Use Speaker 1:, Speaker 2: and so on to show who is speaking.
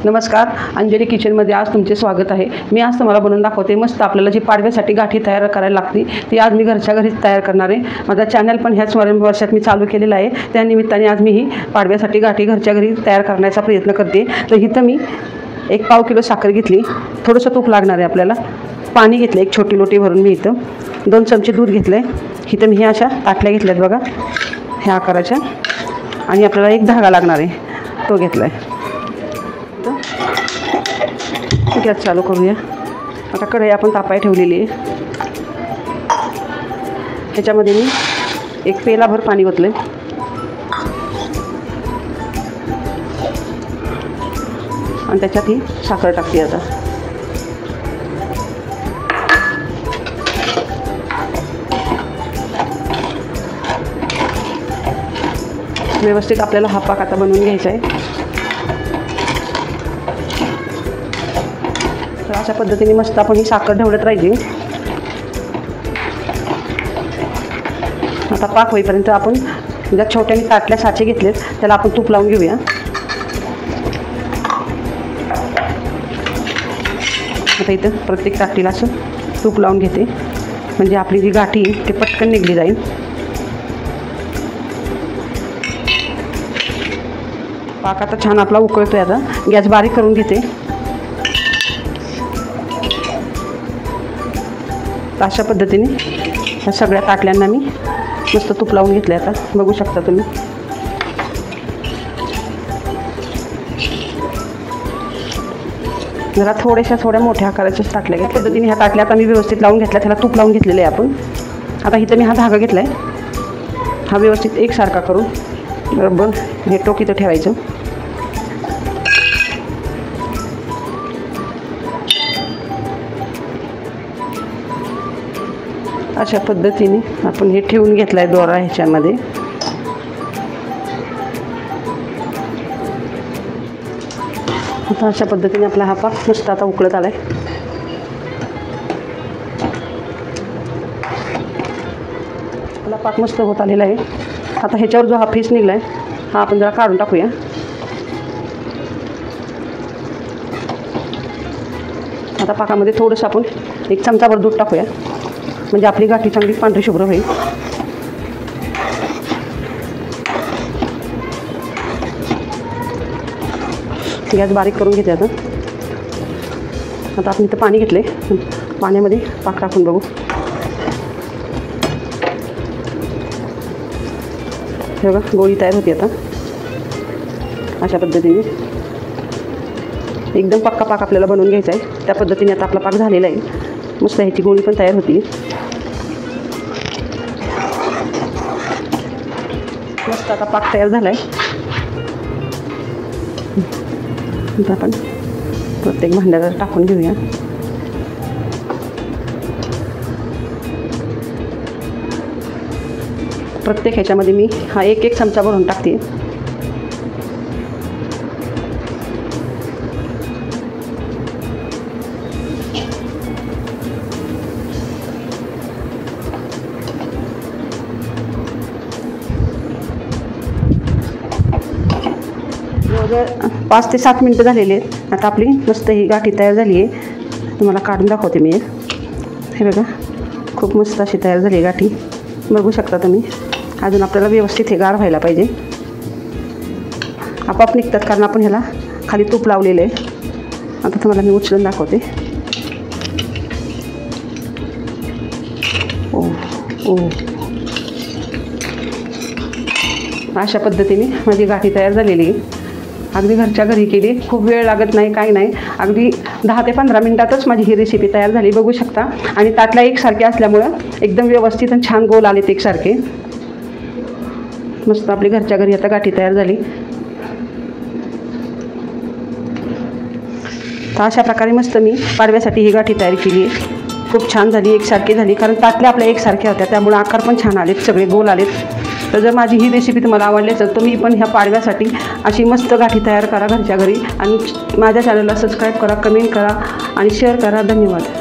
Speaker 1: नमस्कार, अंजली किचनमध्ये आज तुमचे स्वागत आहे। मी आज तुम्हाला बनवून दाखवते मस्त आपल्याला जी पाडव्यासाठी गाठी तयार करायला लागते ती आज मी घरच्या घरीच तयार करणार आहे। माझा चॅनल पण ह्याच वर्षात मी चालू केलेला आहे। त्या निमित्ताने आज मी ही पाडव्यासाठी गाठी घरच्या घरी तयार करण्याचा प्रयत्न करते। तर इथं मी 1 पाव किलो साखर घेतली, थोडंसं तूप लागणार आहे आपल्याला, पाणी घेतलं 1 छोटी लोटी भरून मी इथं, 2 चमचे दूध घेतले। इथं मी अशा ताटल्या घेतल्यात बघा, ह्या आकाराच्या, आणि आपल्याला 1 धागा लागणार आहे तो घेतला आहे। गॅस चालू करूया। आता कढई आपण तापाय ठेवलेली आहे, ह्याच्यामध्ये मी 1 पेलाभर पाणी ओतले आणि त्याच्यात ही साखर टाकते। आता व्यवस्थित आपल्याला हा पाक आता बनवून घ्यायचा आहे। तर अशा पद्धतीने मस्त आपण ही साखर ढवळत राहायची। आता पाक होईपर्यंत आपण ज्या छोट्या मी ताटल्या साचे घेतलेत त्याला आपण तूप लावून घेऊया। आता इथं प्रत्येक ताटीला असं तूप लावून घेते, म्हणजे आपली जी गाठी ते पटकन निघली जाईल। पाक आता छान आपला उकळतोय। आता गॅस बारीक करून घेते। अशा पद्धतीने ह्या सगळ्या ताटल्यांना मी मस्त तूप लावून घेतले। आता बघू शकता तुम्ही, जरा थोड्या मोठ्या आकाराच्या ताटल्या घेतल्या। पद्धतीने ह्या ताटल्या आता मी व्यवस्थित लावून घेतल्या, त्याला तूप लावून घेतलेलं आहे आपण। आता इथं मी हा धागा घेतला आहे, हा व्यवस्थित एकसारखा करून बरोबर हे टोक इथं ठेवायचं। अशा पद्धतीने आपण हे ठेवून घेतलं आहे दोरा ह्याच्यामध्ये। आता अशा पद्धतीने आपला हा पाक मस्त आता उकळत आला आहे। आपला पाक मस्त होत आलेला आहे। आता ह्याच्यावर जो हा फेस निघला आहे हा आपण जरा काढून टाकूया। आता पाकामध्ये थोडंसं आपण 1 चमचाभर दूध टाकूया, म्हणजे आपली गाठी चांगली पांढरी शुभ्र होईल। गॅस बारीक करून घेते। आता आपण इथं पाणी घेतले, पाण्यामध्ये पाक टाकून बघू। हे बघा गोळी तयार होती। आता अशा पद्धतीने एकदम पक्का पाक आपल्याला बनवून घ्यायचा आहे। त्या पद्धतीने आता आपला पाक झालेला आहे, मस्त ह्याची गोळी पण तयार होती। मस्त आता पाक तयार झाला आहे। आता आपण प्रत्येक भांड्यात टाकून घेऊया। प्रत्येक ह्याच्यामध्ये मी हा 1 चमचा भरून टाकते। जवळजवळ 5 ते 7 मिनटं झालेली आहेत। आता आपली मस्त ही गाठी तयार झाली आहे। तुम्हाला काढून दाखवते मी। हे बघा खूप मस्त अशी तयार झाली गाठी, बघू शकता तुम्ही। अजून आपल्याला व्यवस्थित हे गार व्हायला पाहिजे, आपोआप निघतात कारण आपण ह्याला खाली तूप लावलेलं आहे। आता तुम्हाला मी उचलून दाखवते। ओ ओ अशा पद्धतीने माझी गाठी तयार झालेली आहे। अगदी घरच्या घरी केली, खूप वेळ लागत नाही, काही नाही, अगदी 10 ते 15 मिनटातच माझी ही रेसिपी तयार झाली, बघू शकता। आणि ताटल्या एकसारखे असल्यामुळं एकदम व्यवस्थित आणि छान गोल आलेत एकसारखे। मस्त आपली घरच्या घरी आता गाठी तयार झाली। तर अशा प्रकारे मस्त मी पाडव्यासाठी ही गाठी तयार केली आहे। खूप छान झाली, एकसारखी झाली, कारण ताटल्या आपल्या एकसारख्या होत्या, त्यामुळे आकार पण छान आलेत, सगळे गोल आलेत। तर जर माझी ही रेसिपी तुम्हाला आवडली असेल तर मी पण ह्या पाडव्यासाठी अशी मस्त गाठी तयार करा घरच्या घरी, आणि माझ्या चॅनलला सबस्क्राईब करा, कमेंट करा आणि शेअर करा। धन्यवाद।